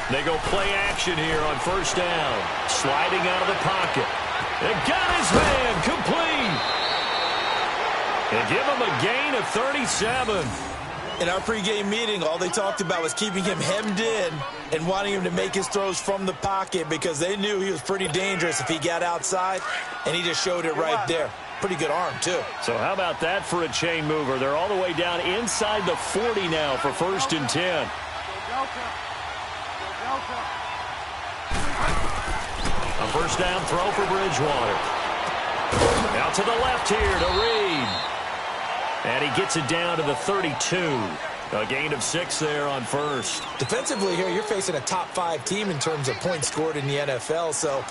They go play action here on first down. Sliding out of the pocket. They got his man complete. And give him a gain of 37. In our pregame meeting, all they talked about was keeping him hemmed in and wanting him to make his throws from the pocket because they knew he was pretty dangerous if he got outside, and he just showed it right there. Pretty good arm, too. So how about that for a chain mover? They're all the way down inside the 40 now for first and 10. A first down throw for Bridgewater. Out to the left here to Reed. And he gets it down to the 32. A gain of 6 there on first. Defensively here, you're facing a top-5 team in terms of points scored in the NFL. So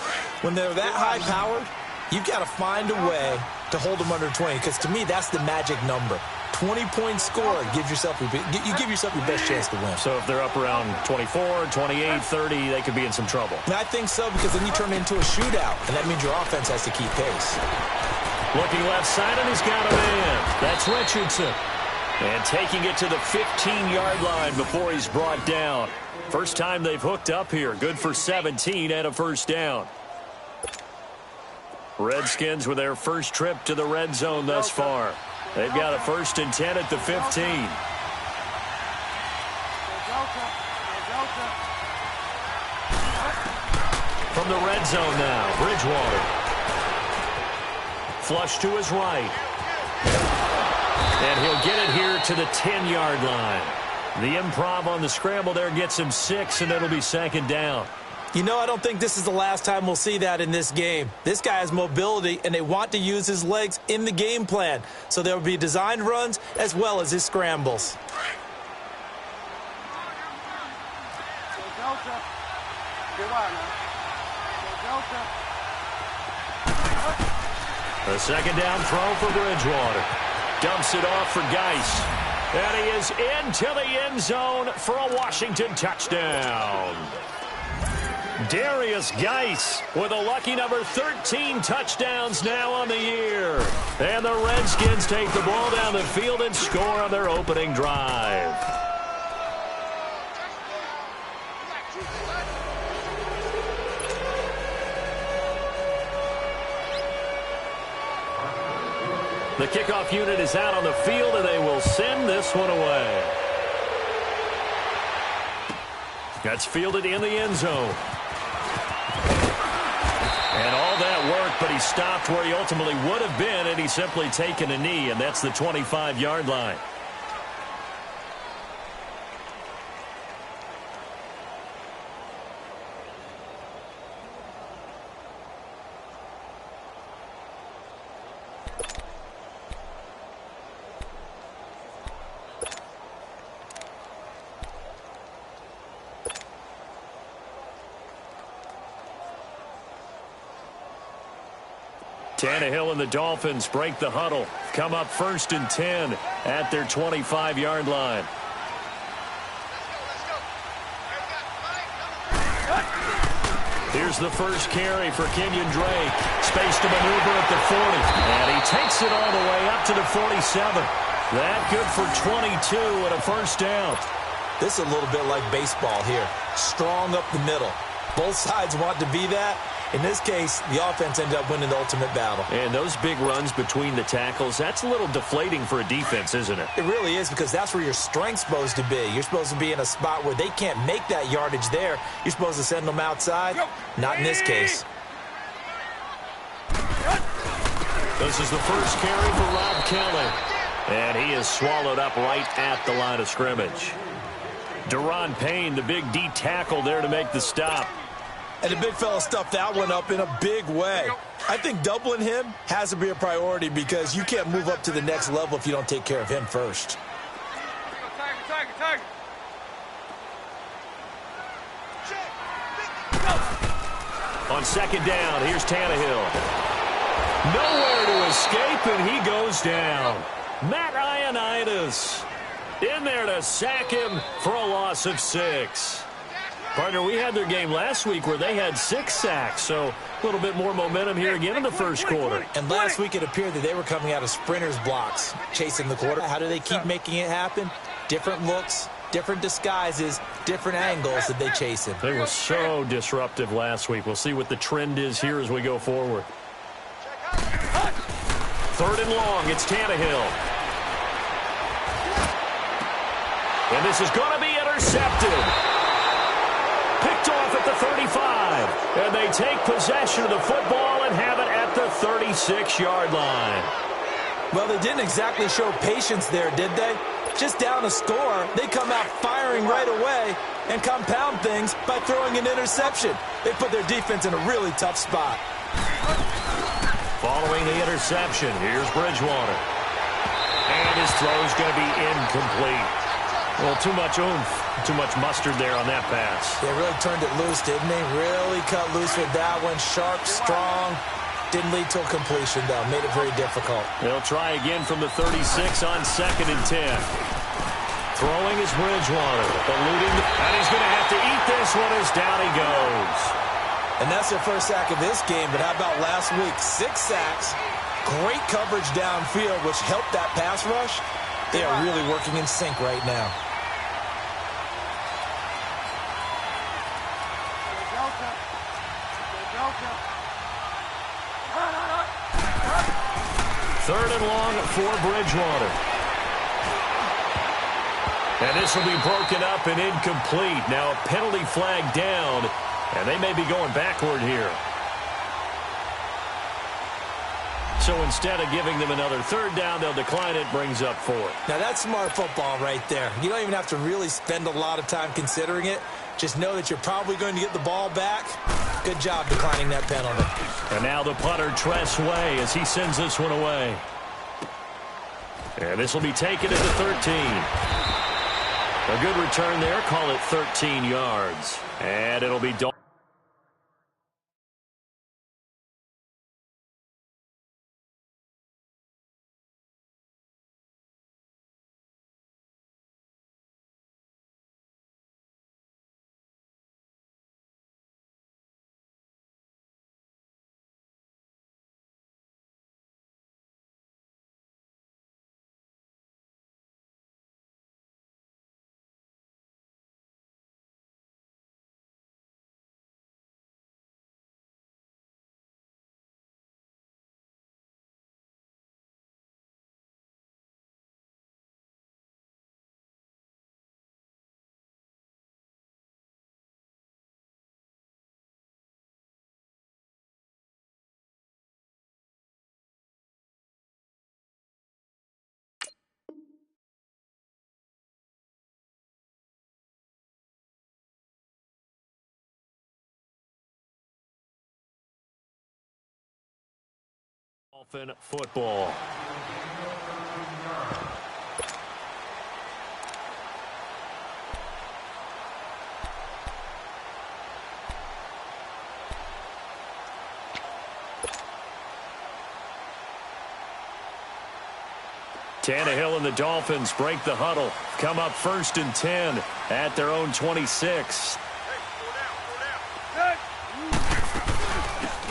when they're that high-powered, you've got to find a way to hold them under 20. Because to me, that's the magic number. 20 points scored, you give yourself your best chance to win. So if they're up around 24, 28, 30, they could be in some trouble. And I think so, because then you turn it into a shootout, and that means your offense has to keep pace. Looking left side, and he's got a man. That's Richardson. And taking it to the 15-yard line before he's brought down. First time they've hooked up here. Good for 17 and a first down. Redskins with their first trip to the red zone thus far. They've got a first and 10 at the 15. From the red zone now, Bridgewater. Flush to his right. And he'll get it here to the 10-yard line. The improv on the scramble there gets him 6, and it'll be second down. You know, I don't think this is the last time we'll see that in this game. This guy has mobility, and they want to use his legs in the game plan. So there will be designed runs as well as his scrambles. A second down throw for Bridgewater. Dumps it off for Geis. And he is into the end zone for a Washington touchdown. Darius Geis with a lucky number 13 touchdowns now on the year. And the Redskins take the ball down the field and score on their opening drive. The kickoff unit is out on the field, and they will send this one away. That's fielded in the end zone. And all that work, but he stopped where he ultimately would have been, and he's simply taken a knee, and that's the 25-yard line. Tannehill and the Dolphins break the huddle. Come up first and 10 at their 25-yard line. Here's the first carry for Kenyon Drake. Space to maneuver at the 40. And he takes it all the way up to the 47. That good for 22 and a first down. This is a little bit like baseball here. Strong up the middle. Both sides want to be that. In this case, the offense ended up winning the ultimate battle. And those big runs between the tackles, that's a little deflating for a defense, isn't it? It really is, because that's where your strength's supposed to be. You're supposed to be in a spot where they can't make that yardage there. You're supposed to send them outside. Not in this case. This is the first carry for Rob Kelly. And he is swallowed up right at the line of scrimmage. Deron Payne, the big D tackle there to make the stop. And the big fella stuffed that one up in a big way. I think doubling him has to be a priority, because you can't move up to the next level if you don't take care of him first. On second down, here's Tannehill. Nowhere to escape, and he goes down. Matt Ioannidis in there to sack him for a loss of 6. Partner, we had their game last week where they had 6 sacks, so a little bit more momentum here again in the first quarter. And last week it appeared that they were coming out of sprinters blocks, chasing the quarter. How do they keep making it happen? Different looks, different disguises, different angles that they chase him. They were so disruptive last week. We'll see what the trend is here as we go forward. 3rd and long, it's Tannehill. And this is going to be intercepted. Picked off at the 35. And they take possession of the football and have it at the 36-yard line. Well, they didn't exactly show patience there, did they? Just down a score, they come out firing right away and compound things by throwing an interception. They put their defense in a really tough spot. Following the interception, here's Bridgewater. And his throw's going to be incomplete. Well, too much oomph, too much mustard there on that pass. They really turned it loose, didn't they? Really cut loose with that one. Sharp, strong. Didn't lead to a completion, though. Made it very difficult. They'll try again from the 36 on 2nd and 10. Throwing is Bridgewater. Eluding, and he's going to have to eat this one as down he goes. And that's their first sack of this game, but how about last week? 6 sacks, great coverage downfield, which helped that pass rush. They are really working in sync right now. Third and long for Bridgewater. And this will be broken up and incomplete. Now a penalty flag down, and they may be going backward here. So instead of giving them another 3rd down, they'll decline it, brings up 4th. Now that's smart football right there. You don't even have to really spend a lot of time considering it. Just know that you're probably going to get the ball back. Good job declining that penalty. And now the punter, Tress Way, as he sends this one away. And this will be taken at the 13. A good return there. Call it 13 yards. And it'll be done. Dolphin football. Tannehill and the Dolphins break the huddle. Come up 1st and 10 at their own 26.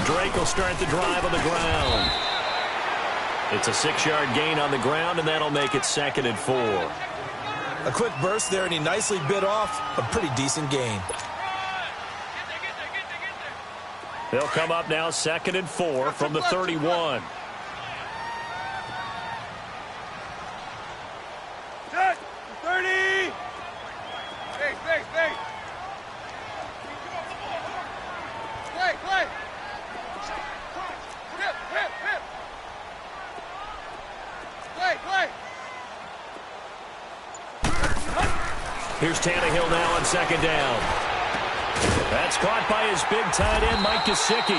Drake will start the drive on the ground. It's a 6-yard gain on the ground, and that'll make it 2nd and 4. A quick burst there, and he nicely bit off a pretty decent gain. They'll come up now 2nd and 4 from the 31. Here's Tannehill now on 2nd down. That's caught by his big tight end, Mike Gesicki.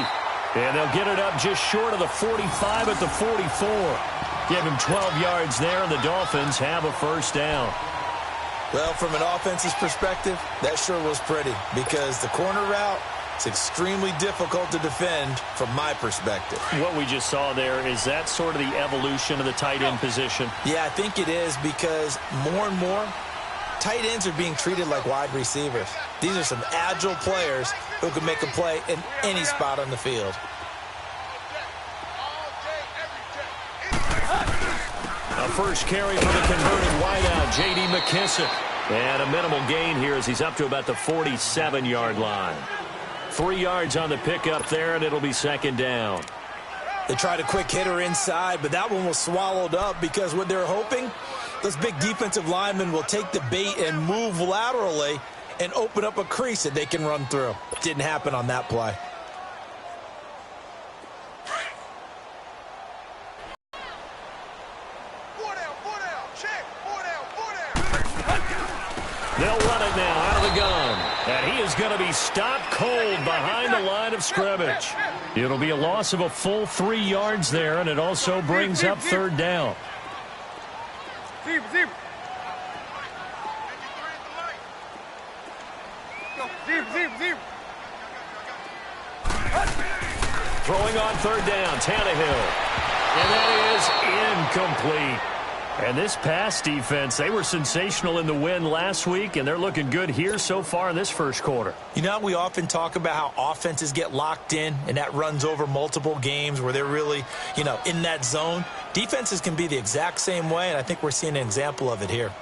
And they'll get it up just short of the 45 at the 44. Give him 12 yards there, and the Dolphins have a 1st down. Well, from an offense's perspective, that sure was pretty because the corner route is extremely difficult to defend from my perspective. What we just saw there, is that sort of the evolution of the tight end position? Yeah, I think it is because more and more, tight ends are being treated like wide receivers. These are some agile players who can make a play in any spot on the field. A first carry for the converted wideout, J.D. McKissick. And a minimal gain here as he's up to about the 47-yard line. 3 yards on the pickup there, and it'll be second down. They tried a quick hitter inside, but that one was swallowed up because what they're hoping, those big defensive linemen will take the bait and move laterally and open up a crease that they can run through. Didn't happen on that play. They'll run it now out of the gun. And he is going to be stopped cold behind the line of scrimmage. It'll be a loss of a full 3 yards there, and it also brings up third down. Throwing on third down, Tannehill. And that is incomplete. And this pass defense, they were sensational in the win last week, and they're looking good here so far in this first quarter. You know, we often talk about how offenses get locked in, and that runs over multiple games where they're really, in that zone. Defenses can be the exact same way, and I think we're seeing an example of it here.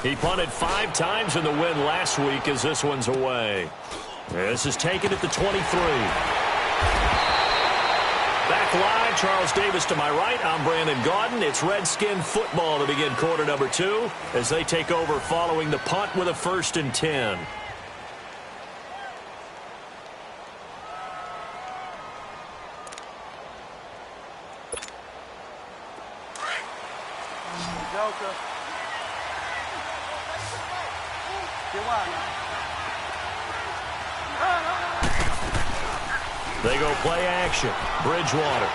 He punted 5 times in the win last week as this one's away. This is taken at the 23. Back live, Charles Davis to my right. I'm Brandon Gaudin. It's Redskin football to begin quarter number 2 as they take over following the punt with a 1st and 10. They go play action. Bridgewater.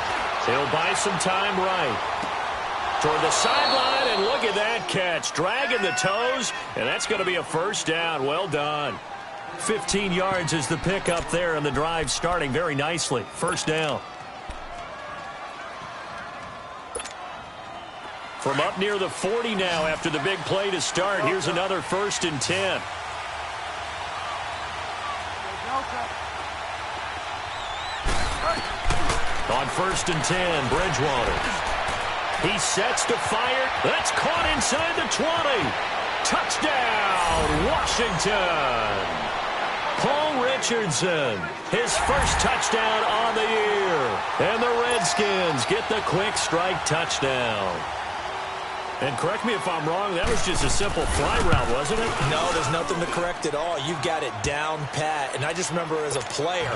He'll buy some time right. Toward the sideline, and look at that catch. Dragging the toes, and that's going to be a first down. Well done. 15 yards is the pickup there, and the drive starting very nicely. First down. From up near the 40 now after the big play to start. Here's another 1st and 10. On 1st and 10, Bridgewater. He sets to fire. That's caught inside the 20. Touchdown, Washington. Paul Richardson, his first touchdown on the year. And the Redskins get the quick strike touchdown. And correct me if I'm wrong, that was just a simple fly route, wasn't it? No, there's nothing to correct at all. You've got it down pat. And I just remember as a player,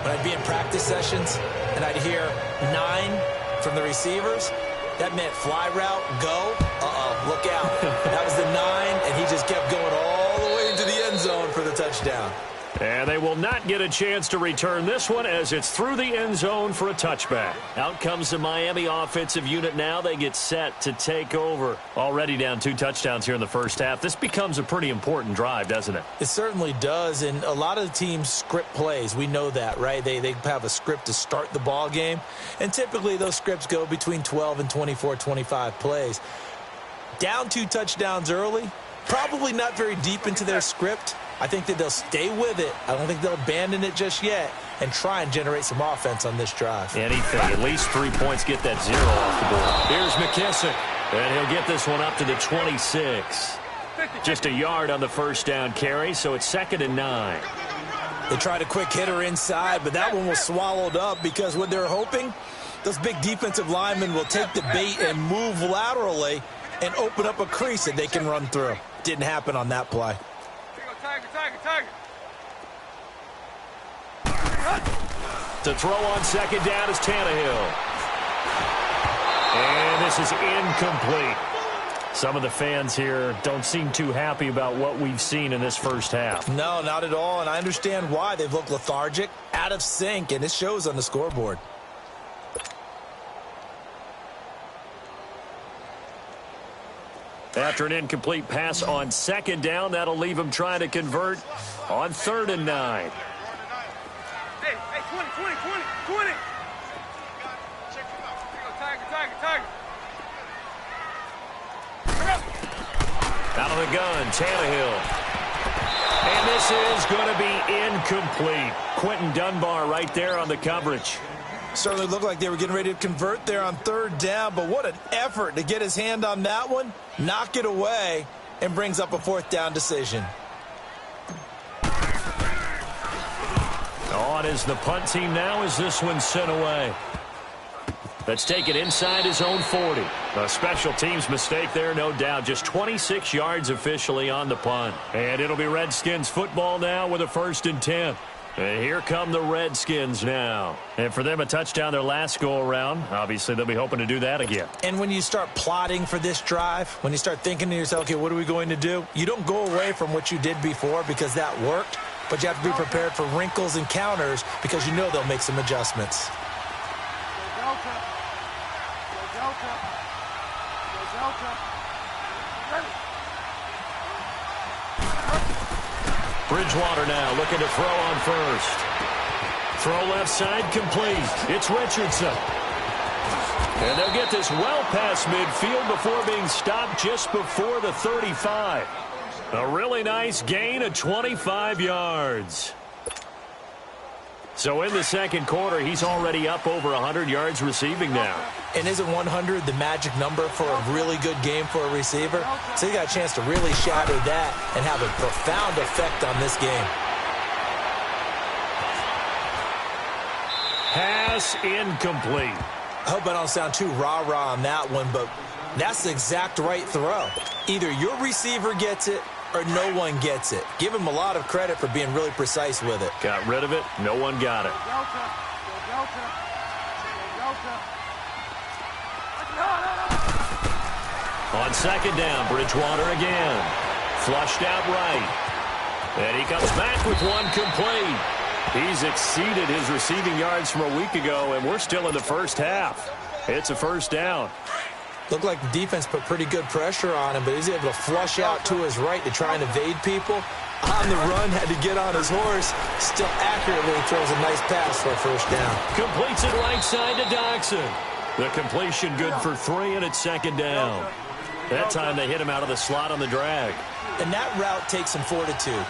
when I'd be in practice sessions and I'd hear 9 from the receivers, that meant fly route, go. Look out. That was the 9, and he just kept going all the way into the end zone for the touchdown. And they will not get a chance to return this one as it's through the end zone for a touchback. Out comes the Miami offensive unit now. They get set to take over. Already down 2 touchdowns here in the first half. This becomes a pretty important drive, doesn't it? It certainly does, and a lot of the teams script plays. We know that, right? They have a script to start the ball game, and typically those scripts go between 12 and 24, 25 plays. Down 2 touchdowns early, probably not very deep into their script. I think that they'll stay with it. I don't think they'll abandon it just yet and try and generate some offense on this drive. Anything. At least 3 points get that 0 off the board. Here's McKissick, and he'll get this one up to the 26. Just a yard on the first down carry, so it's 2nd and 9. They tried a quick hitter inside, but that one was swallowed up because what they're hoping, those big defensive linemen will take the bait and move laterally and open up a crease that they can run through. Didn't happen on that play. To throw on 2nd down is Tannehill. And this is incomplete. Some of the fans here don't seem too happy about what we've seen in this first half. No, not at all, and I understand why. They've looked lethargic, out of sync, and it shows on the scoreboard. After an incomplete pass on 2nd down, that'll leave him trying to convert on 3rd and 9. Hey, 20. Check him out. Here you go, Tiger. Out of the gun, Tannehill. And this is going to be incomplete. Quentin Dunbar right there on the coverage. Certainly looked like they were getting ready to convert there on third down, but what an effort to get his hand on that one, knock it away, and brings up a fourth down decision. On is the punt team now as this one's sent away. Let's take it inside his own 40. A special teams mistake there, no doubt. Just 26 yards officially on the punt. And it'll be Redskins football now with a 1st and 10. And here come the Redskins now. And for them, a touchdown their last go-around. Obviously, they'll be hoping to do that again. And when you start plotting for this drive, when you start thinking to yourself, okay, what are we going to do? You don't go away from what you did before because that worked. But you have to be prepared for wrinkles and counters because you know they'll make some adjustments. Bridgewater now looking to throw on first. Throw left side complete. It's Richardson. And they'll get this well past midfield before being stopped just before the 35. A really nice gain of 25 yards. So in the second quarter, he's already up over 100 yards receiving now. And isn't 100 the magic number for a really good game for a receiver? So he got a chance to really shatter that and have a profound effect on this game. Pass incomplete. I hope I don't sound too rah-rah on that one, but that's the exact right throw. Either your receiver gets it or no one gets it. Give him a lot of credit for being really precise with it. Got rid of it. No one got it. On second down, Bridgewater again. Flushed out right. And he comes back with one complete. He's exceeded his receiving yards from a week ago, and we're still in the first half. It's a 1st down. Looked like the defense put pretty good pressure on him, but he's able to flush out to his right to try and evade people. On the run, had to get on his horse. Still accurately throws a nice pass for a 1st down. Completes it right side to Doxson. The completion good for 3, and it's 2nd down. That time they hit him out of the slot on the drag. And that route takes some fortitude.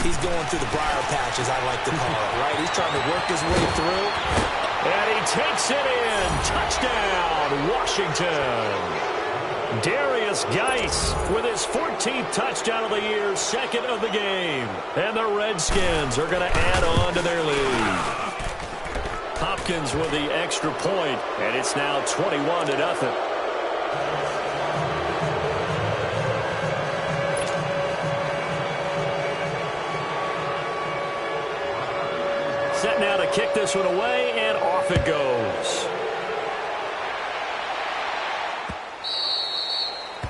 He's going through the briar patch, as I like to call it, right? He's trying to work his way through. And he takes it in. Touchdown, Washington. Darius Geis with his 14th touchdown of the year, 2nd of the game. And the Redskins are going to add on to their lead. Hopkins with the extra point, and it's now 21-0. Set now to kick this one away, and off it goes.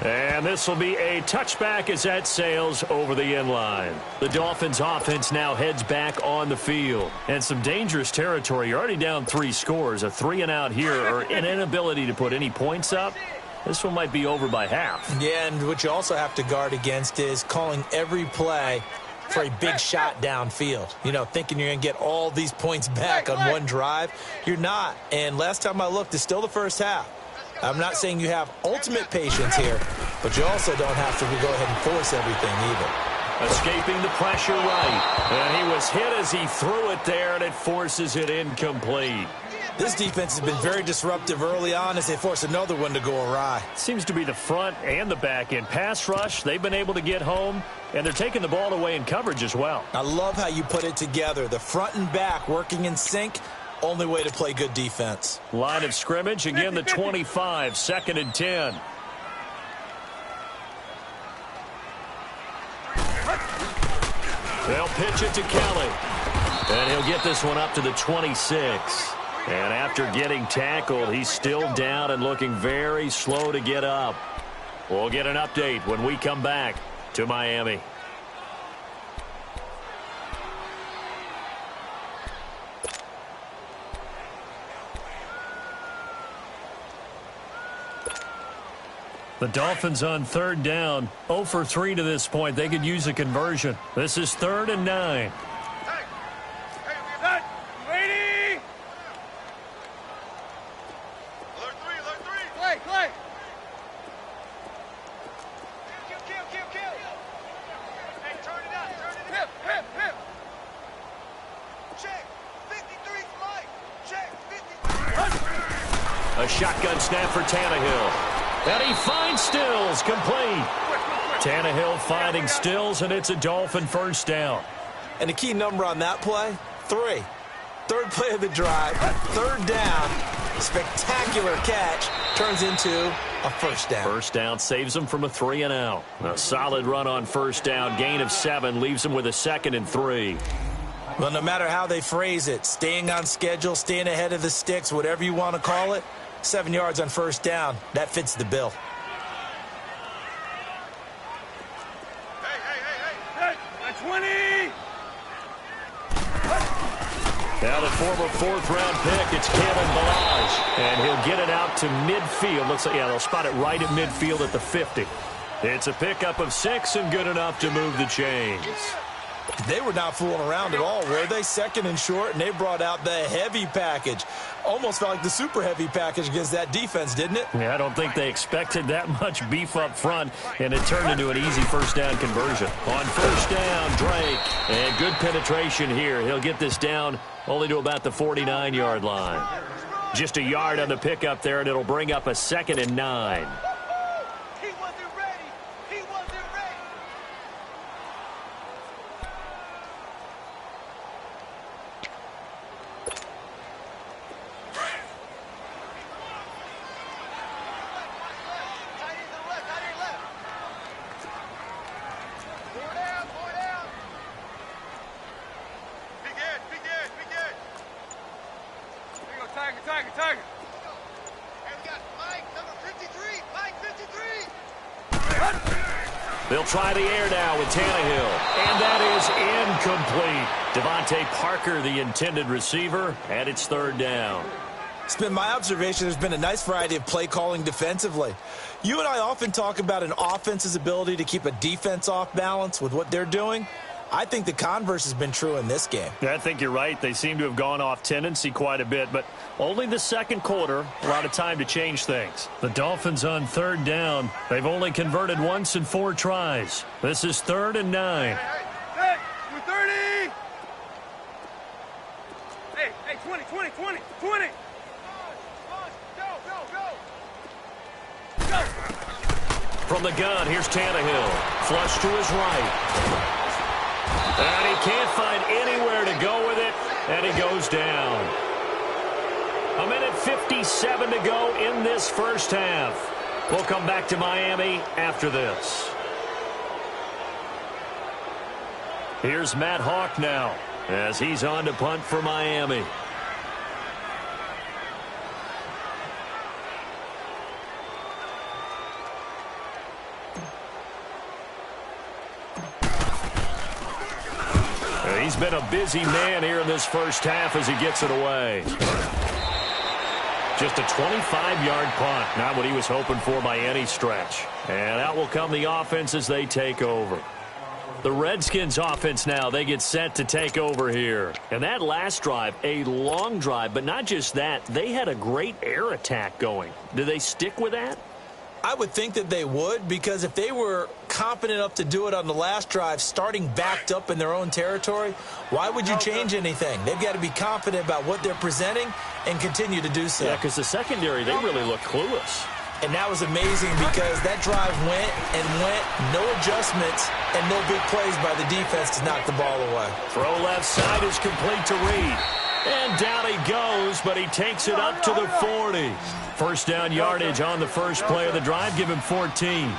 And this will be a touchback as that sails over the end line. The Dolphins offense now heads back on the field. And some dangerous territory. You're already down 3 scores. A 3-and-out here, or an inability to put any points up. This one might be over by half. Yeah, and what you also have to guard against is calling every play for a big shot downfield. You know, thinking you're going to get all these points back on one drive. You're not. And last time I looked, it's still the first half. I'm not saying you have ultimate patience here, but you also don't have to go ahead and force everything either. Escaping the pressure right. And he was hit as he threw it there, and it forces it incomplete. This defense has been very disruptive early on as they force another one to go awry. Seems to be the front and the back end. Pass rush, they've been able to get home, and they're taking the ball away in coverage as well. I love how you put it together. The front and back working in sync, only way to play good defense. Line of scrimmage, again the 25, 2nd and 10. They'll pitch it to Kelly, and he'll get this one up to the 26. And after getting tackled, he's still down and looking very slow to get up. We'll get an update when we come back to Miami. The Dolphins on 3rd down, 0 for 3 to this point. They could use a conversion. This is 3rd and 9. A shotgun snap for Tannehill. And he finds Stills, complete. Tannehill finding Stills, and it's a Dolphin first down. And the key number on that play, 3. Third play of the drive, third down, spectacular catch, turns into a first down. First down saves them from a 3-and-out. A solid run on first down, gain of 7, leaves them with a 2nd and 3. Well, no matter how they phrase it, staying on schedule, staying ahead of the sticks, whatever you want to call it, 7 yards on first down, that fits the bill. Hey, 20! Now the former 4th-round pick, it's Kalen Ballage. And he'll get it out to midfield. Looks like, yeah, they'll spot it right at midfield at the 50. It's a pickup of 6 and good enough to move the chains. They were not fooling around at all, were they? 2nd and short, and they brought out the heavy package. Almost felt like the super heavy package against that defense, didn't it? Yeah, I don't think they expected that much beef up front, and it turned into an easy first down conversion. On first down, Drake, and good penetration here. He'll get this down only to about the 49-yard line. Just a yard on the pickup there, and it'll bring up a 2nd and 9. Tiger. They'll try the air now with Tannehill. And that is incomplete. Devontae Parker, the intended receiver, and it's 3rd down. It's been my observation there's been a nice variety of play calling defensively. You and I often talk about an offense's ability to keep a defense off balance with what they're doing. I think the converse has been true in this game. I think you're right. They seem to have gone off tendency quite a bit, but only the 2nd quarter, a lot of time to change things. The Dolphins on 3rd down. They've only converted once in 4 tries. This is 3rd and 9. Hey, 30! Hey, 20. Go! From the gun, here's Tannehill. Flush to his right. And he can't find anywhere to go with it, and he goes down. 1:57 to go in this first half. We'll come back to Miami after this. Here's Matt Hawk now as he's on to punt for Miami. He's been a busy man here in this first half as he gets it away. Just a 25-yard punt. Not what he was hoping for by any stretch. And out will come the offense as they take over. The Redskins offense now, they get set to take over here. And that last drive, a long drive, but not just that. They had a great air attack going. Do they stick with that? I would think that they would, because if they were confident enough to do it on the last drive, starting backed up in their own territory, why would you change anything? They've got to be confident about what they're presenting and continue to do so. Yeah, because the secondary, they really look clueless. And that was amazing because that drive went and went, no adjustments, and no big plays by the defense to knock the ball away. Throw left side is complete to Reed. And down he goes, but he takes it up to the 40. First down yardage on the first play of the drive. Give him 14.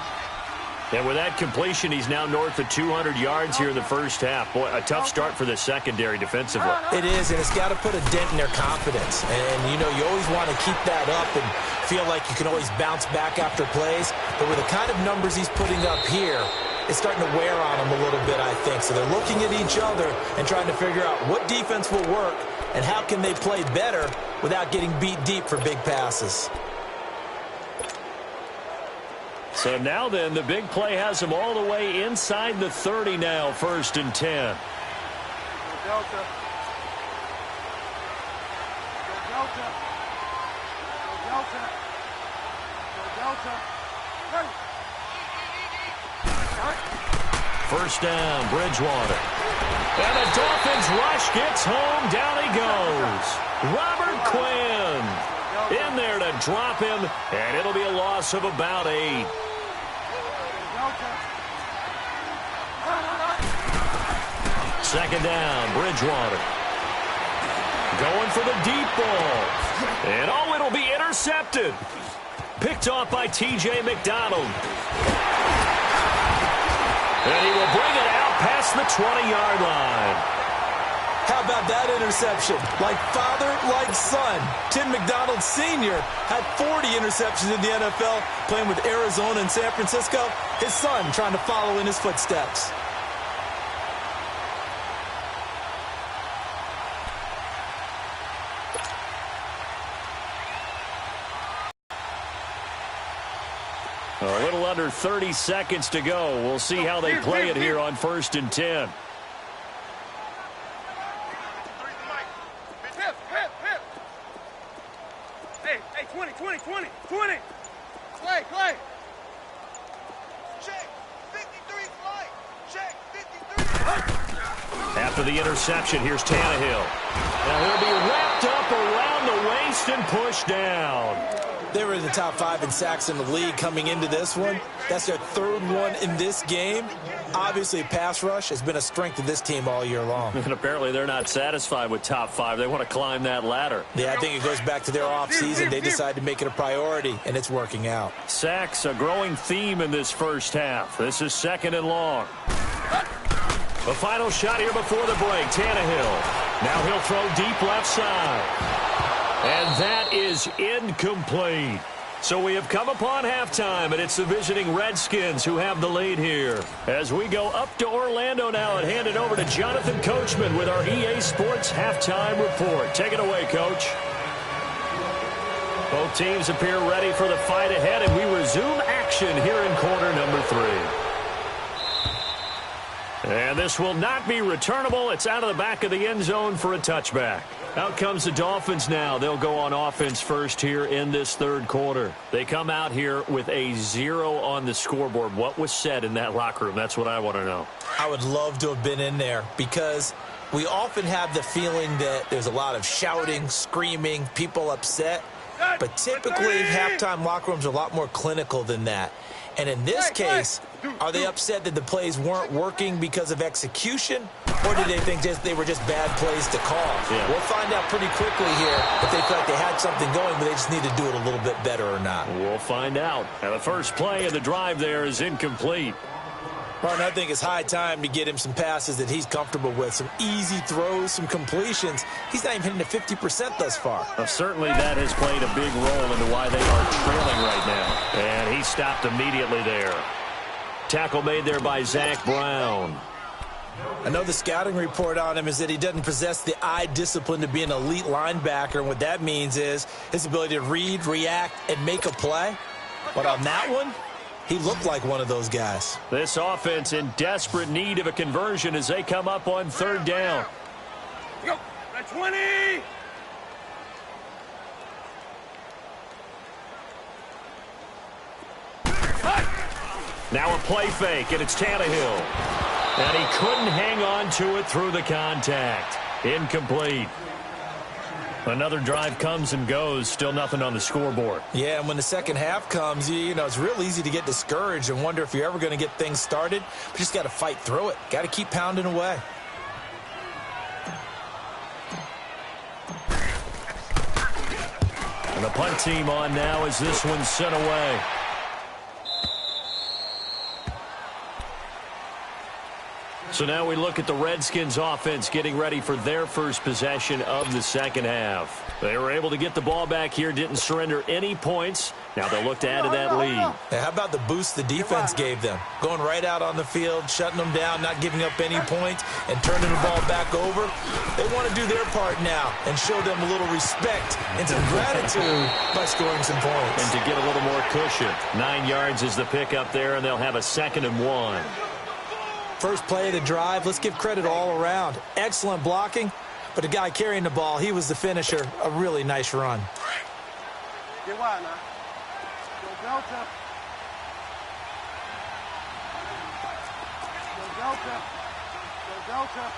And with that completion, he's now north of 200 yards here in the first half. Boy, a tough start for the secondary defensively. It is, and it's got to put a dent in their confidence. And, you know, you always want to keep that up and feel like you can always bounce back after plays. But with the kind of numbers he's putting up here, it's starting to wear on them a little bit, I think. So they're looking at each other and trying to figure out what defense will work and how can they play better without getting beat deep for big passes. So now then, the big play has them all the way inside the 30 now, 1st and 10. Delta. First down, Bridgewater. And the Dolphins rush gets home. Down he goes. Robert Quinn. In there to drop him, and it'll be a loss of about 8. Second down, Bridgewater. Going for the deep ball. And oh, it'll be intercepted. Picked off by T.J. McDonald. And he will bring it out past the 20-yard line. How about that interception? Like father, like son. Tim McDonald Sr. had 40 interceptions in the NFL, playing with Arizona and San Francisco. His son trying to follow in his footsteps. A little under 30 seconds to go. We'll see how they play it here on 1st and 10. Hey, 20. Clay. Check. 53, Clay. Check. 53. After the interception, here's Tannehill. Now he'll be wrapped up around the waist and pushed down. They were in the top 5 in sacks in the league coming into this one. That's their 3rd one in this game. Obviously, pass rush has been a strength of this team all year long. And apparently they're not satisfied with top 5. They want to climb that ladder. Yeah, I think it goes back to their offseason. They decided to make it a priority, and it's working out. Sacks, a growing theme in this first half. This is 2nd and long. The final shot here before the break, Tannehill. Now he'll throw deep left side. And that is incomplete. So we have come upon halftime, and it's the visiting Redskins who have the lead here. As we go up to Orlando now and hand it over to Jonathan Coachman with our EA Sports Halftime Report. Take it away, Coach. Both teams appear ready for the fight ahead, and we resume action here in quarter number 3. And this will not be returnable. It's out of the back of the end zone for a touchback. Out comes the Dolphins now. They'll go on offense first here in this 3rd quarter. They come out here with a 0 on the scoreboard. What was said in that locker room? That's what I want to know. I would love to have been in there because we often have the feeling that there's a lot of shouting, screaming, people upset. But typically, halftime locker rooms are a lot more clinical than that. And in this case, are they upset that the plays weren't working because of execution? Or did they think they were just bad plays to call? Yeah. We'll find out pretty quickly here if they felt like they had something going, but they just need to do it a little bit better or not. We'll find out. And the first play of the drive there is incomplete. Martin, I think it's high time to get him some passes that he's comfortable with, some easy throws, some completions. He's not even hitting the 50% thus far. Well, certainly that has played a big role into why they are trailing right now. And he stopped immediately there. Tackle made there by Zach Brown. I know the scouting report on him is that he doesn't possess the eye discipline to be an elite linebacker, and what that means is his ability to read, react, and make a play. But on that one, he looked like one of those guys. This offense in desperate need of a conversion as they come up on 3rd down. Go. 20. Now a play fake, and it's Tannehill. And he couldn't hang on to it through the contact. Incomplete. Another drive comes and goes. Still nothing on the scoreboard. Yeah, and when the second half comes, you know, it's real easy to get discouraged and wonder if you're ever going to get things started. But you just got to fight through it. Got to keep pounding away. And the punt team on now as this one's sent away. So now we look at the Redskins offense getting ready for their first possession of the second half. They were able to get the ball back here, didn't surrender any points. Now they'll look to add to that lead. Now, how about the boost the defense gave them? Going right out on the field, shutting them down, not giving up any points, and turning the ball back over. They want to do their part now and show them a little respect and some gratitude by scoring some points. And to get a little more cushion. 9 yards is the pickup there, and they'll have a 2nd and 1. First play of the drive, let's give credit all around. Excellent blocking, but the guy carrying the ball, he was the finisher. A really nice run. Get wide now. Go Delta. Go Delta. Go Delta.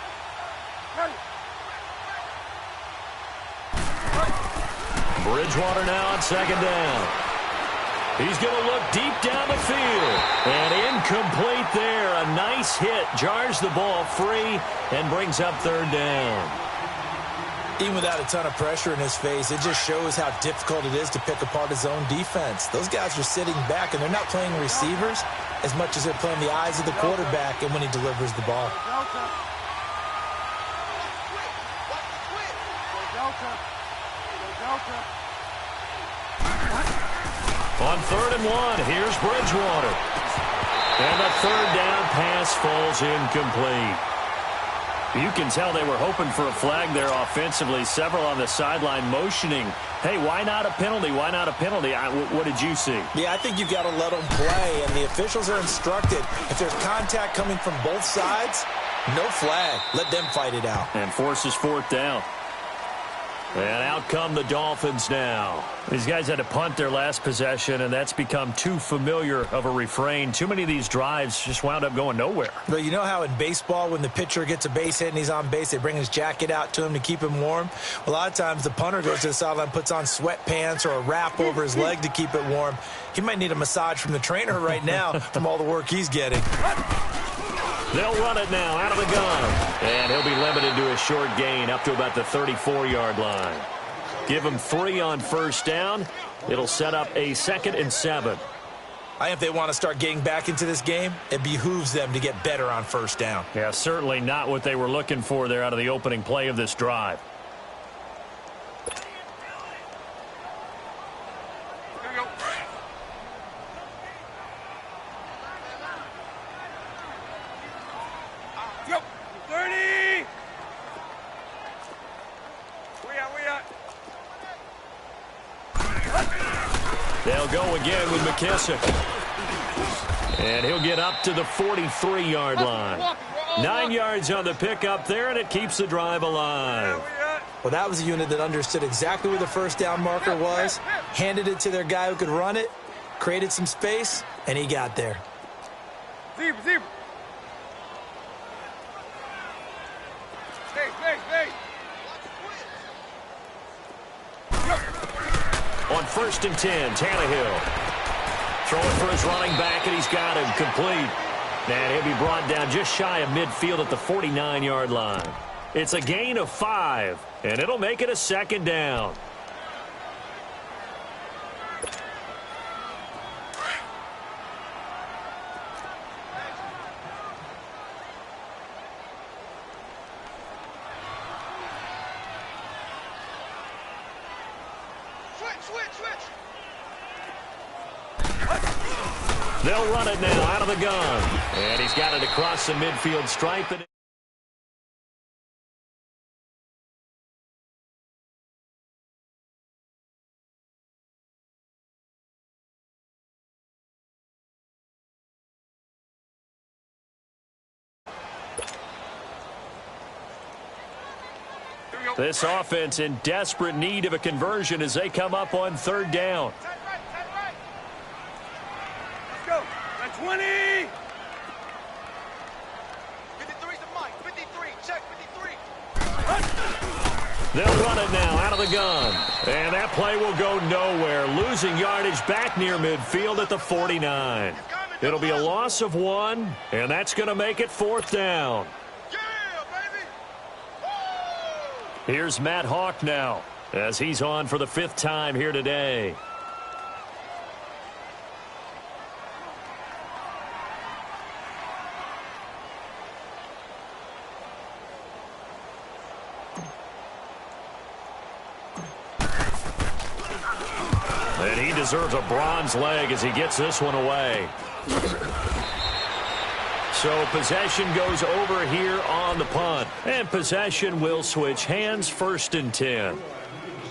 Hey. Bridgewater now on second down. He's going to look deep down the field. And incomplete there. A nice hit. Jars the ball free and brings up third down. Even without a ton of pressure in his face, it just shows how difficult it is to pick apart his own defense. Those guys are sitting back, and they're not playing receivers as much as they're playing the eyes of the quarterback and when he delivers the ball. On 3rd and 1, here's Bridgewater. And the third down pass falls incomplete. You can tell they were hoping for a flag there offensively. Several on the sideline motioning, hey, why not a penalty? Why not a penalty? What did you see? Yeah, I think you've got to let them play, and the officials are instructed. If there's contact coming from both sides, no flag. Let them fight it out. And forces 4th down. And out come the Dolphins now. These guys had to punt their last possession, and that's become too familiar of a refrain. Too many of these drives just wound up going nowhere. But you know how in baseball, when the pitcher gets a base hit and he's on base, they bring his jacket out to him to keep him warm? A lot of times the punter goes to the sideline, puts on sweatpants or a wrap over his leg to keep it warm. He might need a massage from the trainer right now from all the work he's getting. They'll run it now out of the gun. And he'll be limited to a short gain up to about the 34-yard line. Give him 3 on first down. It'll set up a 2nd and 7. I think if they want to start getting back into this game, it behooves them to get better on first down. Yeah, certainly not what they were looking for there out of the opening play of this drive. They'll go again with McKissick. And he'll get up to the 43-yard line. 9 yards on the pickup there, and it keeps the drive alive. Well, that was a unit that understood exactly where the first down marker was, handed it to their guy who could run it, created some space, and he got there. Zebra. Stay. On 1st and 10, Tannehill. Throwing for his running back, and he's got him complete. And he'll be brought down just shy of midfield at the 49-yard line. It's a gain of 5, and it'll make it a 2nd down. They'll run it now out of the gun. And he's got it across the midfield stripe. This offense in desperate need of a conversion as they come up on 3rd down. Let's go. That's 20. 53's the mic. 53. Check 53. They'll run it now out of the gun. And that play will go nowhere. Losing yardage back near midfield at the 49. It'll be a loss of 1, and that's going to make it 4th down. Here's Matt Hawk now as he's on for the 5th time here today. And he deserves a bronze leg as he gets this one away. So possession goes over here on the punt. And possession will switch hands. 1st and 10.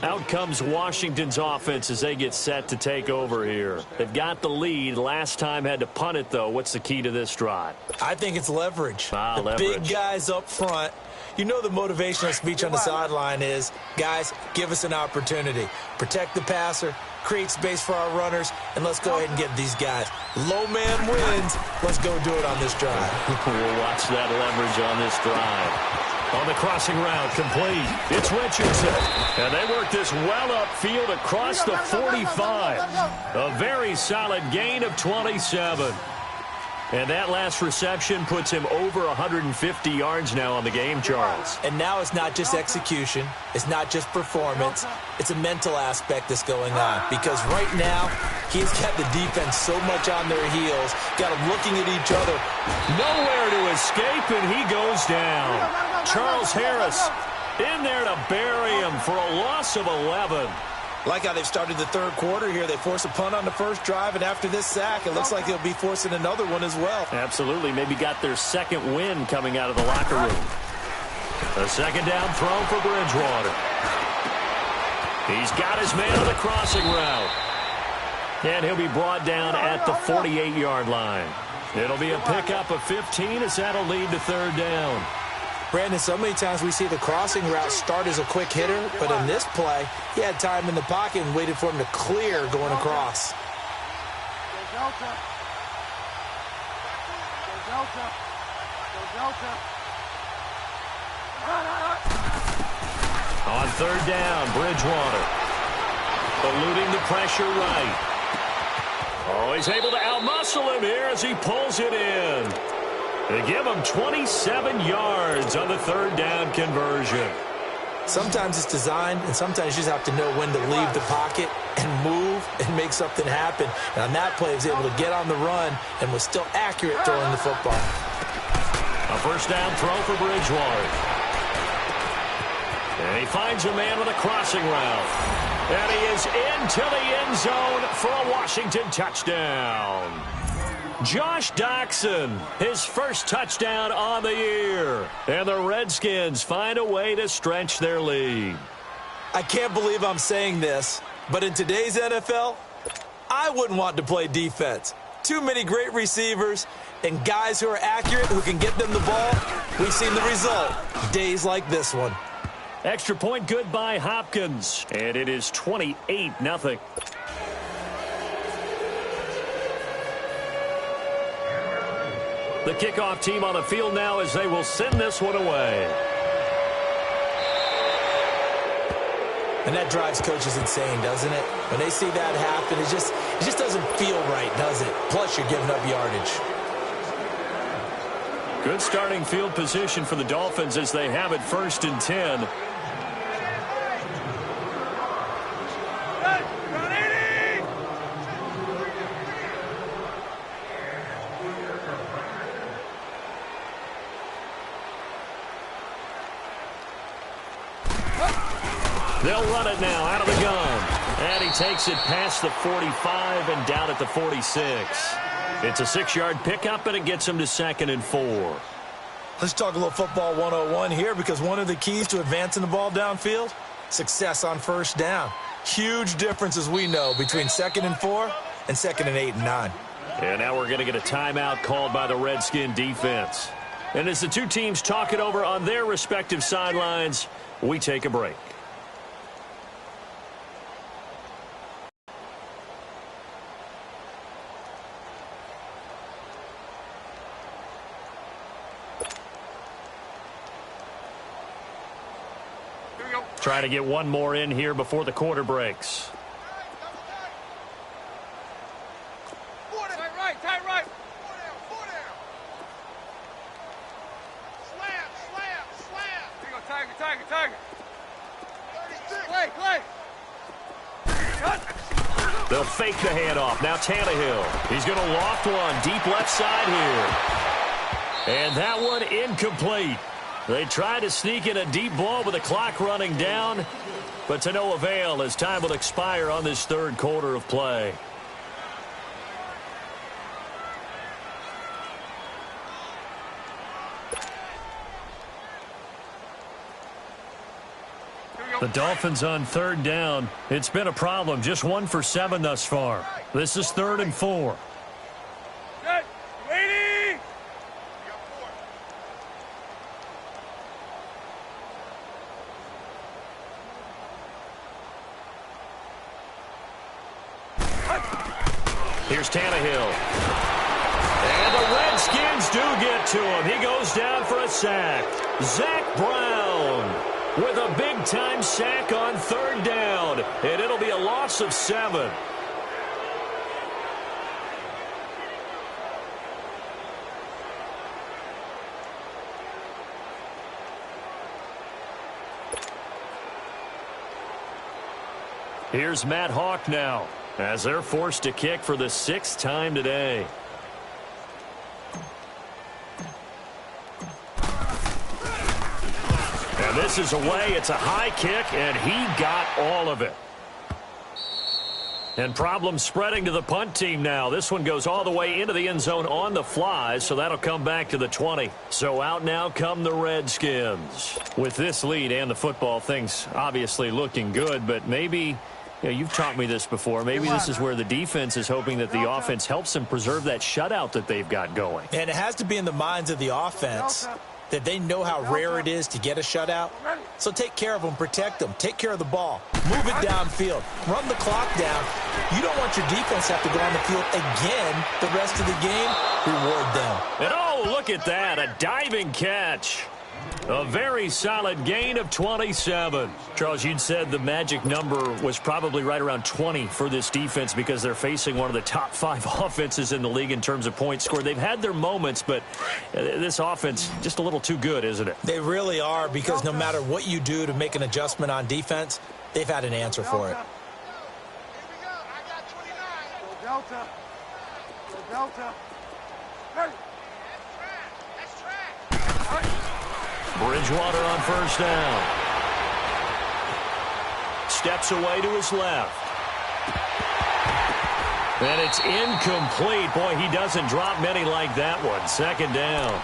Out comes Washington's offense as they get set to take over here. They've got the lead. Last time had to punt it, though. What's the key to this drive? I think it's leverage. Leverage. Big guys up front. You know the motivational speech on the sideline is, guys, give us an opportunity. Protect the passer, create space for our runners, and let's go ahead and get these guys. Low man wins. Let's go do it on this drive. We'll watch that leverage on this drive. On the crossing route, complete. It's Richardson. And they work this well upfield across the 45. A very solid gain of 27. And that last reception puts him over 150 yards now on the game, Charles. And now it's not just execution. It's not just performance. It's a mental aspect that's going on. Because right now, he's got the defense so much on their heels, got them looking at each other. Nowhere to escape, and he goes down. Charles Harris in there to bury him for a loss of 11. Like how they've started the third quarter here. They force a punt on the first drive, and after this sack, it looks like they'll be forcing another one as well. Absolutely. Maybe got their second win coming out of the locker room. A second down throw for Bridgewater. He's got his man on the crossing route. And he'll be brought down at the 48-yard line. It'll be a pickup of 15 as that'll lead to third down. Brandon, so many times we see the crossing route start as a quick hitter, but in this play, he had time in the pocket and waited for him to clear going across. On third down, Bridgewater. Eluding the pressure right. Oh, he's able to outmuscle him here as he pulls it in. They give him 27 yards on the third down conversion. Sometimes it's designed, and sometimes you just have to know when to leave the pocket and move and make something happen. And on that play, he was able to get on the run and was still accurate throwing the football. A first down throw for Bridgewater. And he finds a man with a crossing route. And he is into the end zone for a Washington touchdown. Josh Doxson, his first touchdown on the year. And the Redskins find a way to stretch their lead. I can't believe I'm saying this, but in today's NFL, I wouldn't want to play defense. Too many great receivers and guys who are accurate, who can get them the ball. We've seen the result. Days like this one. Extra point good by Hopkins. And it is 28-0. The kickoff team on the field now as they will send this one away. And that drives coaches insane, doesn't it? When they see that happen, it just doesn't feel right, does it? Plus, you're giving up yardage. Good starting field position for the Dolphins as they have it 1st and 10. They'll run it now out of the gun. And he takes it past the 45 and down at the 46. It's a 6-yard pickup, and it gets him to 2nd and 4. Let's talk a little football 101 here, because one of the keys to advancing the ball downfield, success on first down. Huge difference, as we know, between 2nd and 4 and 2nd and 8 and 9. And now we're going to get a timeout called by the Redskin defense. And as the two teams talk it over on their respective sidelines, we take a break. Try to get one more in here before the quarter breaks. Tight right. 4 down. Slam. Here you go, Tiger. 36. Play. They'll fake the handoff. Now Tannehill. He's going to loft one deep left side here. And that one incomplete. They try to sneak in a deep ball with the clock running down, but to no avail as time will expire on this third quarter of play. The Dolphins on third down. It's been a problem. Just 1 for 7 thus far. This is 3rd and 4. Good. Waiting. Here's Tannehill. And the Redskins do get to him. He goes down for a sack. Zach Brown with a big-time sack on third down, and it'll be a loss of 7. Here's Matt Hawk now, as they're forced to kick for the 6th time today. And this is away. It's a high kick, and he got all of it. And problems spreading to the punt team now. This one goes all the way into the end zone on the fly, so that'll come back to the 20. So out now come the Redskins. With this lead and the football, things obviously looking good, but maybe... you've taught me this before. Maybe this is where the defense is hoping that the offense helps them preserve that shutout that they've got going. And it has to be in the minds of the offense that they know how rare it is to get a shutout. So take care of them, protect them, take care of the ball, move it downfield, run the clock down. You don't want your defense to have to go on the field again the rest of the game. Reward them. And oh, look at that, a diving catch. A very solid gain of 27. Charles, you'd said the magic number was probably right around 20 for this defense because they're facing one of the top 5 offenses in the league in terms of points scored. They've had their moments, but this offense just a little too good, isn't it? They really are, because no matter what you do to make an adjustment on defense, they've had an answer for it. Here we go. I got 29. Go Delta. Go Delta. Hey. That's track. Bridgewater on first down. Steps away to his left. And it's incomplete. Boy, he doesn't drop many like that one. Second down.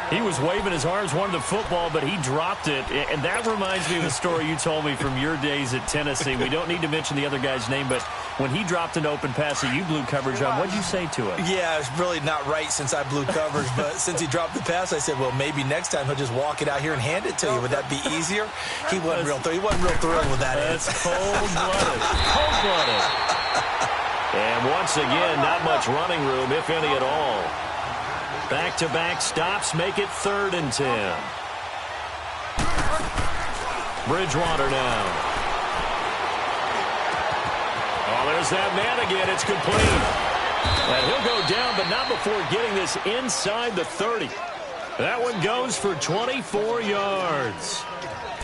He was waving his arms, wanted the football, but he dropped it. And that reminds me of the story you told me from your days at Tennessee. We don't need to mention the other guy's name, but when he dropped an open pass that you blew coverage on, what did you say to it? Yeah, it's really not right since I blew coverage, but since he dropped the pass, I said, well, maybe next time he'll just walk it out here and hand it to you. Would that be easier? He wasn't real thrilled with that. That's cold-blooded. Cold-blooded. And once again, not much running room, if any at all. Back-to-back stops make it 3rd and 10. Bridgewater now. Oh, there's that man again. It's complete. And he'll go down, but not before getting this inside the 30. That one goes for 24 yards.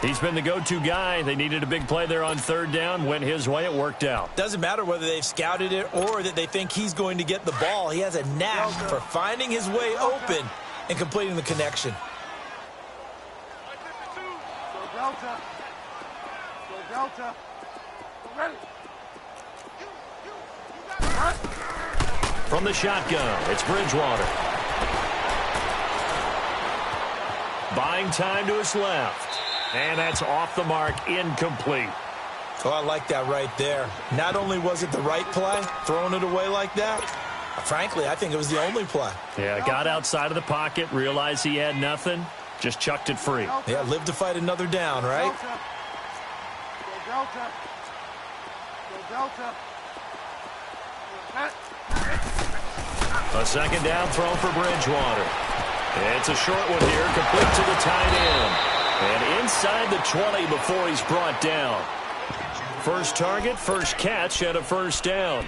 He's been the go-to guy. They needed a big play there on 3rd down. Went his way. It worked out. Doesn't matter whether they've scouted it or that they think he's going to get the ball. He has a knack for finding his way open and completing the connection. Go Delta. Go Delta. Go ready. You got it. From the shotgun, it's Bridgewater. Buying time to his left. And that's off the mark, incomplete. Oh, I like that right there. Not only was it the right play, throwing it away like that, frankly, I think it was the only play. Yeah, got outside of the pocket, realized he had nothing, just chucked it free. Yeah, live to fight another down, right? Go Delta. Go Delta. A second down throw for Bridgewater. It's a short one here, complete to the tight end. And inside the 20 before he's brought down. First target, first catch, and a first down.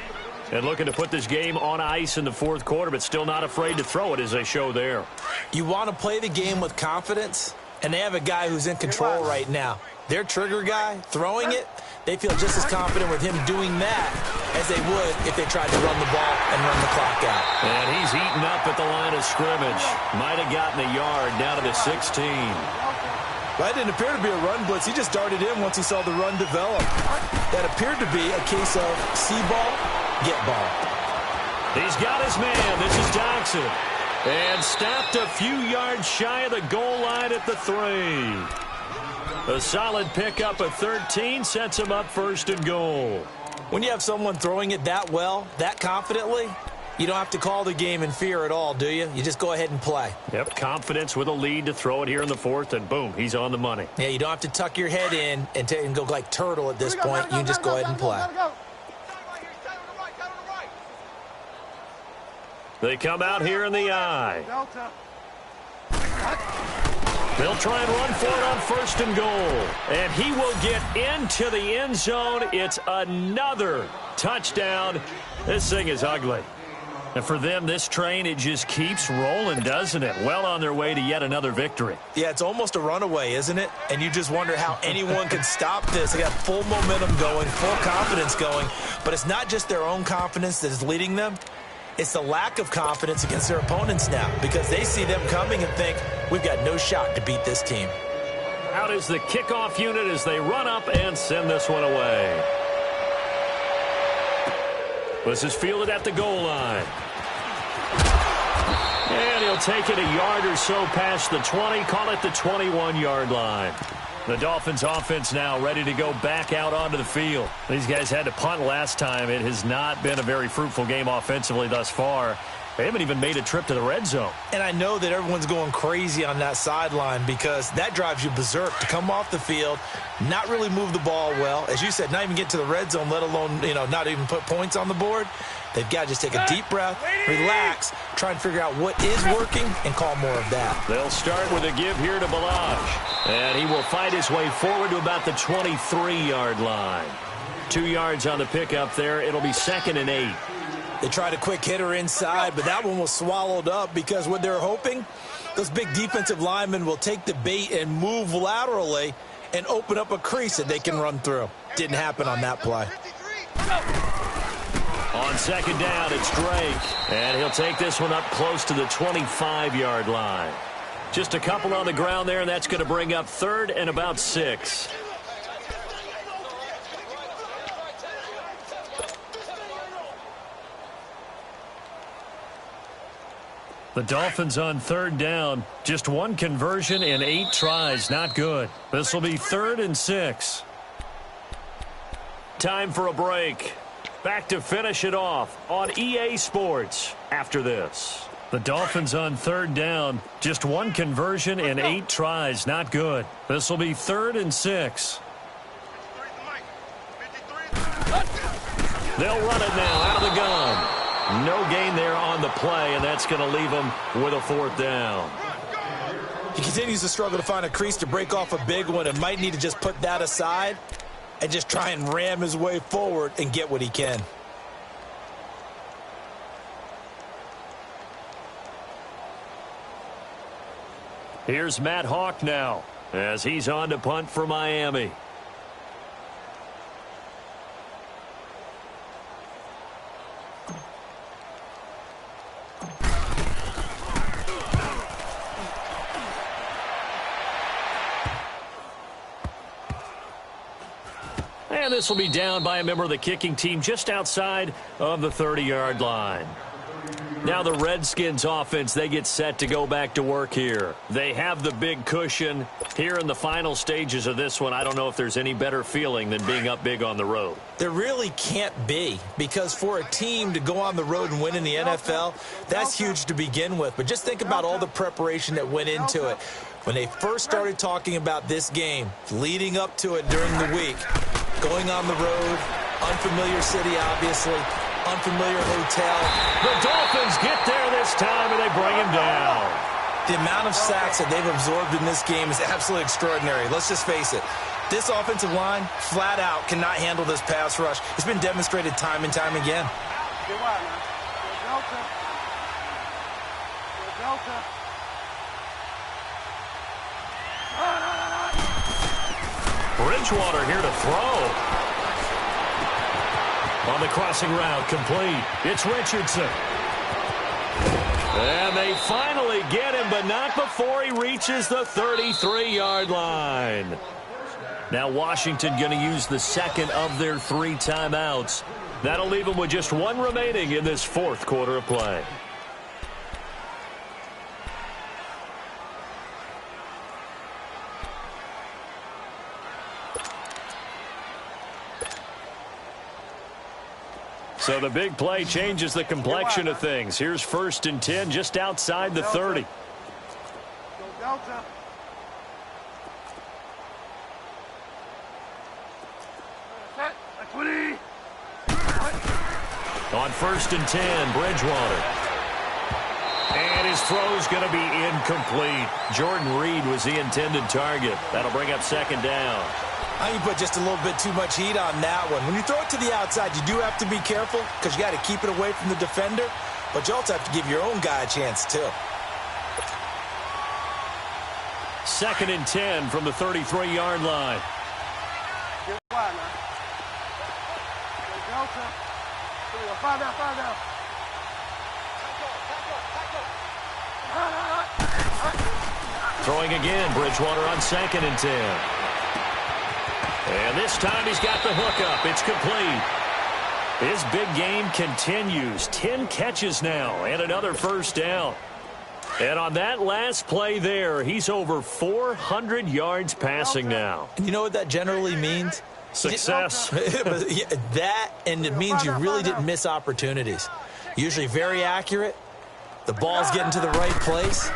And looking to put this game on ice in the 4th quarter, but still not afraid to throw it as they show there. You want to play the game with confidence, and they have a guy who's in control right now. Their trigger guy, throwing it, they feel just as confident with him doing that as they would if they tried to run the ball and run the clock out. And he's eaten up at the line of scrimmage. Might have gotten a yard down to the 16. That didn't appear to be a run blitz. He just darted in once he saw the run develop. That appeared to be a case of see ball, get ball. He's got his man. This is Dodson. And stopped a few yards shy of the goal line at the 3. A solid pickup of 13 sets him up 1st and goal. When you have someone throwing it that well, that confidently, you don't have to call the game in fear at all, do you? You just go ahead and play. Yep, confidence with a lead to throw it here in the 4th, and boom, he's on the money. Yeah, you don't have to tuck your head in and go like turtle at this point. You can just go ahead and play. They come out here in the eye. They'll try and run for it on 1st and goal. And he will get into the end zone. It's another touchdown. This thing is ugly. And for them, this train, it just keeps rolling, doesn't it? Well on their way to yet another victory. Yeah, it's almost a runaway, isn't it? And you just wonder how anyone could stop this. They got full momentum going, full confidence going. But it's not just their own confidence that is leading them. It's the lack of confidence against their opponents now because they see them coming and think, we've got no shot to beat this team. Out is the kickoff unit as they run up and send this one away. This is fielded at the goal line. And he'll take it a yard or so past the 20, call it the 21-yard line. The Dolphins offense now ready to go back out onto the field. These guys had to punt last time. It has not been a very fruitful game offensively thus far. They haven't even made a trip to the red zone. And I know that everyone's going crazy on that sideline because that drives you berserk to come off the field, not really move the ball well. As you said, not even get to the red zone, let alone, not even put points on the board. They've got to just take a deep breath, relax, try and figure out what is working, and call more of that. They'll start with a give here to Balaj. And he will fight his way forward to about the 23-yard line. 2 yards on the pickup there. It'll be 2nd and 8. They tried a quick hitter inside, but that one was swallowed up because what they're hoping, those big defensive linemen will take the bait and move laterally and open up a crease that they can run through. Didn't happen on that play. On 2nd down, it's Drake. And he'll take this one up close to the 25-yard line. Just a couple on the ground there, and that's going to bring up 3rd and about 6. The Dolphins on 3rd down. Just 1 conversion in 8 tries. Not good. This will be 3rd and 6. Time for a break. Back to finish it off on EA Sports after this. The Dolphins on 3rd down. Just 1 conversion in 8 tries. Not good. This will be 3rd and 6. They'll run it now out of the gun. No gain there on the play, and that's going to leave them with a 4th down. He continues to struggle to find a crease to break off a big one and might need to just put that aside and just try and ram his way forward and get what he can. Here's Matt Hawk now as he's on to punt for Miami. And this will be down by a member of the kicking team just outside of the 30-yard line. Now the Redskins offense, they get set to go back to work here. They have the big cushion here in the final stages of this one. I don't know if there's any better feeling than being up big on the road. There really can't be, because for a team to go on the road and win in the NFL, that's huge to begin with. But just think about all the preparation that went into it. When they first started talking about this game, leading up to it during the week, going on the road, unfamiliar city, obviously, unfamiliar hotel. The Dolphins get there this time, and they bring him down. The amount of sacks that they've absorbed in this game is absolutely extraordinary. Let's just face it. This offensive line, flat out, cannot handle this pass rush. It's been demonstrated time and time again. Get wide, man. Delta. Delta. Bridgewater here to throw. On the crossing route, complete. It's Richardson. And they finally get him, but not before he reaches the 33-yard line. Now Washington going to use the 2nd of their 3 timeouts. That'll leave them with just 1 remaining in this 4th quarter of play. So the big play changes the complexion of things. Here's 1st and 10 just outside the 30. Go Delta. Set. 20. On 1st and 10, Bridgewater. And his throw's going to be incomplete. Jordan Reed was the intended target. That'll bring up second down. I think you put just a little bit too much heat on that one. When you throw it to the outside, you do have to be careful because you got to keep it away from the defender, but you also have to give your own guy a chance too. 2nd and 10 from the 33-yard line. Get wide now. Delta. Five down. Throwing again, Bridgewater on 2nd and 10. And this time he's got the hookup. It's complete. His big game continues. 10 catches now and another first down. And on that last play there, he's over 400 yards passing now. You know what that generally means? Success. That, and it means you really didn't miss opportunities. Usually very accurate. The ball's getting to the right place.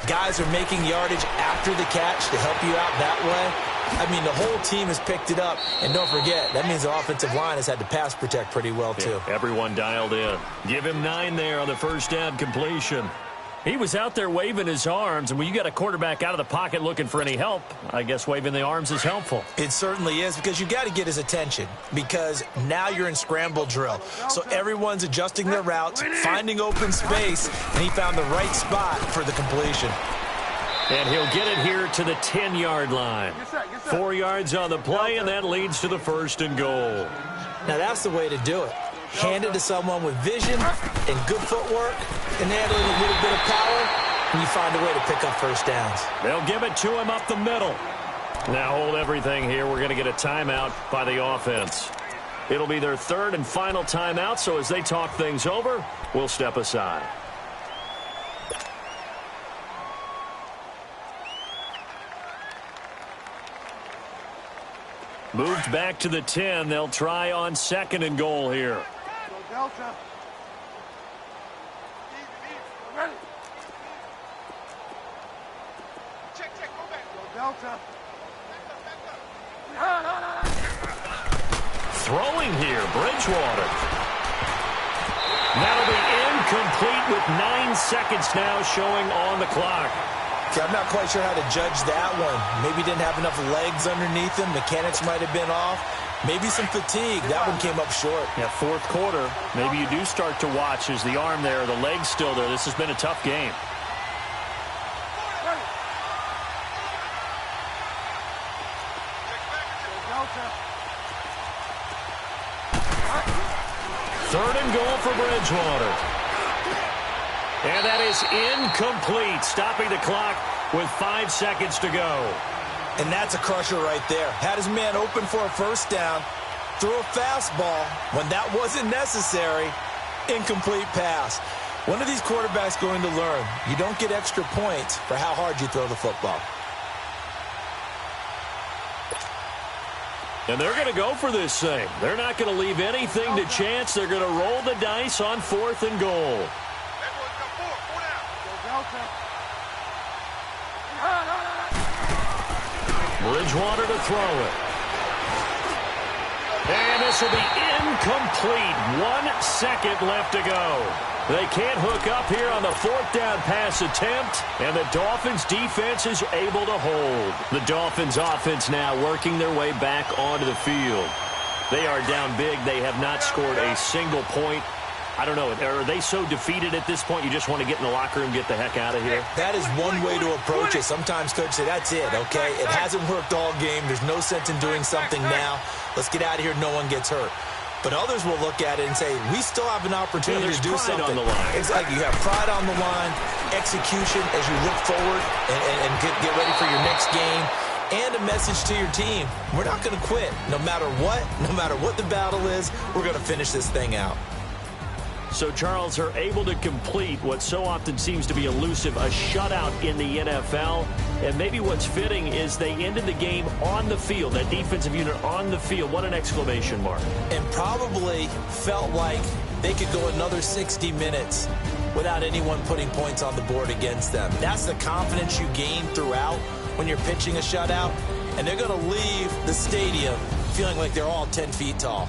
Guys are making yardage after the catch to help you out that way. I mean, the whole team has picked it up. And don't forget, that means the offensive line has had to pass protect pretty well, too. Yeah, everyone dialed in. Give him 9 there on the first down completion. He was out there waving his arms, and when you got a quarterback out of the pocket looking for any help, I guess waving the arms is helpful. It certainly is, because you got to get his attention, because now you're in scramble drill. So everyone's adjusting their routes, finding open space, and he found the right spot for the completion. And he'll get it here to the 10-yard line. 4 yards on the play, and that leads to the 1st and goal. Now that's the way to do it. Hand it to someone with vision and good footwork, and add in a little bit of power, and you find a way to pick up first downs. They'll give it to him up the middle. Now hold everything here. We're going to get a timeout by the offense. It'll be their 3rd and final timeout, so as they talk things over, we'll step aside. Moved back to the 10. They'll try on 2nd and goal here. Delta. Ready. Check, go back. Delta. Throwing here, Bridgewater. That'll be incomplete with 9 seconds now showing on the clock. I'm not quite sure how to judge that one. Maybe didn't have enough legs underneath him. Mechanics might have been off. Maybe some fatigue. That one came up short. Yeah, 4th quarter. Maybe you do start to watch. Is the arm there, the leg's still there? This has been a tough game. Third and goal for Bridgewater. And that is incomplete, stopping the clock with 5 seconds to go. And that's a crusher right there. Had his man open for a first down, threw a fastball when that wasn't necessary, incomplete pass. When are these quarterbacks going to learn? You don't get extra points for how hard you throw the football. And they're going to go for this thing. They're not going to leave anything to chance. They're going to roll the dice on 4th and goal. Bridgewater to throw it. And this will be incomplete. 1 second left to go. They can't hook up here on the 4th down pass attempt, and the Dolphins defense is able to hold. The Dolphins offense now working their way back onto the field. They are down big. They have not scored a single point. I don't know, are they so defeated at this point you just want to get in the locker room, get the heck out of here? That is one way to approach it. Sometimes coaches say, that's it, okay? It hasn't worked all game. There's no sense in doing something now. Let's get out of here. No one gets hurt. But others will look at it and say, we still have an opportunity to do something. On the line. Exactly. You have pride on the line, execution as you look forward and get ready for your next game, and a message to your team. We're not going to quit. No matter what the battle is, we're going to finish this thing out. So, Charles, are able to complete what so often seems to be elusive, a shutout in the NFL. And maybe what's fitting is they ended the game on the field, that defensive unit on the field. What an exclamation mark. And probably felt like they could go another 60 minutes without anyone putting points on the board against them. That's the confidence you gain throughout when you're pitching a shutout. And they're going to leave the stadium feeling like they're all 10 feet tall.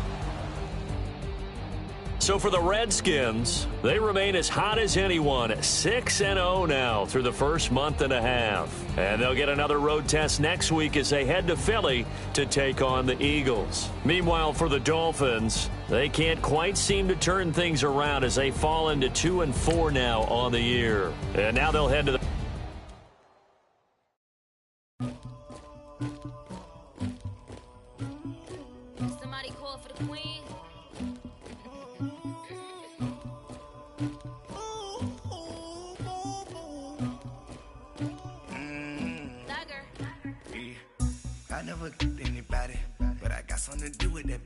So for the Redskins, they remain as hot as anyone, 6-0 now through the first month and a half. And they'll get another road test next week as they head to Philly to take on the Eagles. Meanwhile, for the Dolphins, they can't quite seem to turn things around as they fall into 2-4 now on the year. And now they'll head to the... Somebody call for the queen. I never killed anybody, but I got something to do with that.